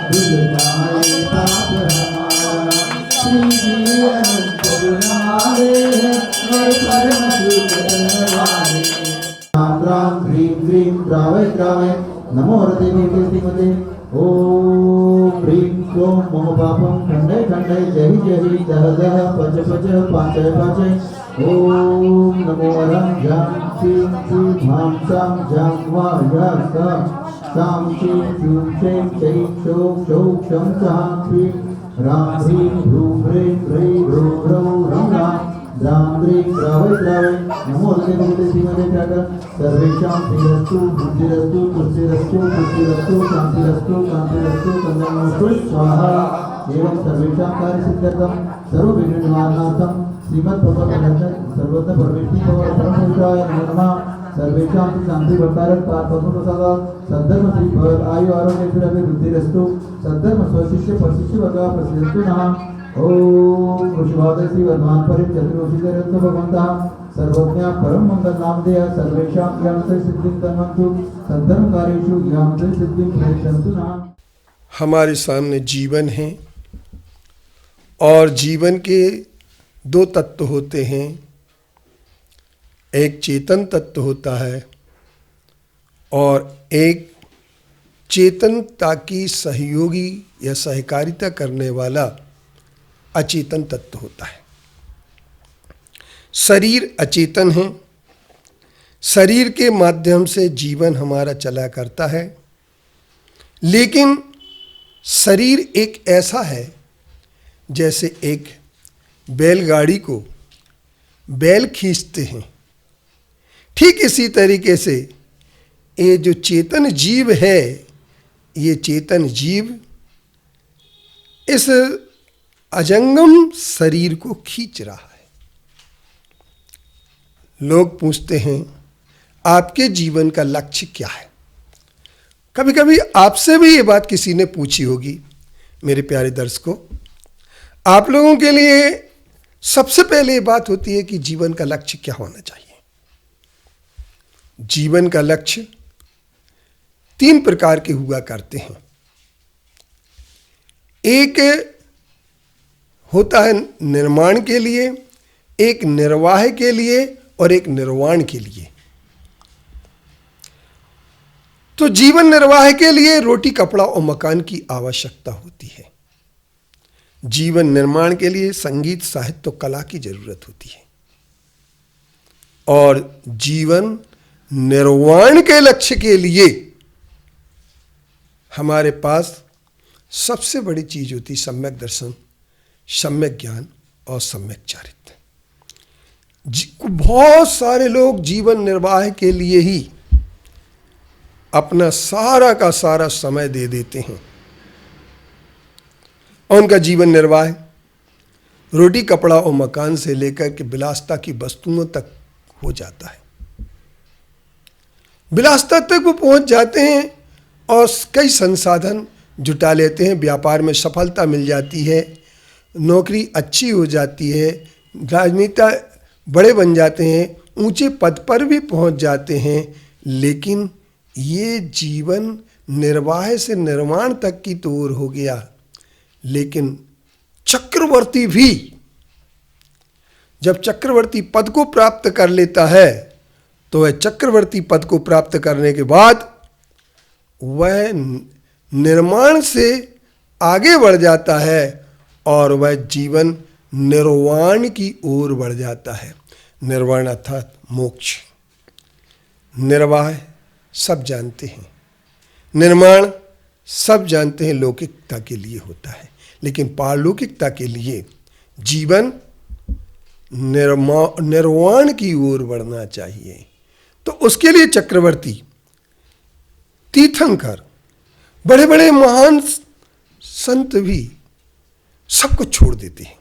धुल जाए पाप हमारा। श्री जी अनंत करुणारे और परम सुखवारे। राम राम ह्रीं क्लीं द्रावय द्रावय नमो हरते श्रीमते। ओम ह्रीं क्लों मम पापं खंडय खंडय जहि जहि दह दह पच पच पाचय पाचय। ओम नमो रं जं सीं सीं भां सां जं वा यः सः सां शीं शूं शैं चैं शौं शौं शं सः ह्रीं रां ह्रीं ह्रूं ह्रीं ह्रीं ह्रूं ह्रौं रं रां द्रां द्रीं द्रावय द्रावय नमो हरते श्रीमते। ठाकर सर्वेषां श्रीरस्तु बुद्धिरस्तु तुलसीरस्तु पुष्टिरस्तु शांतिरस्तु कांतिरस्तु कल्याणमस्तु स्वाहा। एवं सर्वेषां कार्यसिद्ध्यर्थं सर्वविघ्ननिवारणार्थं श्रीमद्भगवद्गीता सर्वत्र परमेश्वरी परमपुरुषाय नमः। सर्वेषां शांति भक्तारक पार्वती प्रसाद सद्धर्म श्री भगवत आयु आरोग्य फिरभिवृद्धिरस्तु। सद्धर्म स्वशिष्य परशिष्य वर्गा प्रसिद्धस्तु नमः। ओम ऋषभादय श्री वर्धमान परित चतुर्षिधरन्तु भगवन्तः सर्वज्ञ परम मंगल नामधेय सर्वेषां ज्ञानस्य सिद्धिं तन्वन्तु। सद्धर्म कार्येषु ज्ञानस्य सिद्धिं प्रयच्छन्तु नमः। हमारे सामने जीवन है और जीवन के दो तत्व होते हैं। एक चेतन तत्व होता है और एक चेतनता की सहयोगी या सहकारिता करने वाला अचेतन तत्व होता है। शरीर अचेतन है, शरीर के माध्यम से जीवन हमारा चला करता है, लेकिन शरीर एक ऐसा है जैसे एक बैलगाड़ी को बैल खींचते हैं, ठीक इसी तरीके से ये जो चेतन जीव है, ये चेतन जीव इस अजंगम शरीर को खींच रहा है। लोग पूछते हैं आपके जीवन का लक्ष्य क्या है। कभी कभी आपसे भी ये बात किसी ने पूछी होगी। मेरे प्यारे दर्शकों, आप लोगों के लिए सबसे पहले ये बात होती है कि जीवन का लक्ष्य क्या होना चाहिए। जीवन का लक्ष्य 3 प्रकार के हुआ करते हैं। एक होता है निर्माण के लिए, एक निर्वाह के लिए और एक निर्वाण के लिए। तो जीवन निर्वाह के लिए रोटी कपड़ा और मकान की आवश्यकता होती है। जीवन निर्माण के लिए संगीत साहित्य और कला की जरूरत होती है। और जीवन निर्वाण के लक्ष्य के लिए हमारे पास सबसे बड़ी चीज होती सम्यक दर्शन, सम्यक ज्ञान और सम्यक चारित्र्य। बहुत सारे लोग जीवन निर्वाह के लिए ही अपना सारा का सारा समय दे देते हैं और उनका जीवन निर्वाह रोटी कपड़ा और मकान से लेकर के विलासिता की वस्तुओं तक हो जाता है। विलासिता तक वो पहुंच जाते हैं और कई संसाधन जुटा लेते हैं। व्यापार में सफलता मिल जाती है, नौकरी अच्छी हो जाती है, राजनीता बड़े बन जाते हैं, ऊंचे पद पर भी पहुंच जाते हैं। लेकिन ये जीवन निर्वाह से निर्माण तक की तो ओर हो गया। लेकिन चक्रवर्ती भी जब चक्रवर्ती पद को प्राप्त कर लेता है तो वह चक्रवर्ती पद को प्राप्त करने के बाद वह निर्माण से आगे बढ़ जाता है और वह जीवन निर्वाण की ओर बढ़ जाता है। निर्वाण अर्थात मोक्ष। निर्वाह सब जानते हैं, निर्माण सब जानते हैं लौकिकता के लिए होता है, लेकिन पारलौकिकता के लिए जीवन निर्वाण की ओर बढ़ना चाहिए। तो उसके लिए चक्रवर्ती, तीर्थंकर, बड़े बड़े महान संत भी सब कुछ छोड़ देते हैं।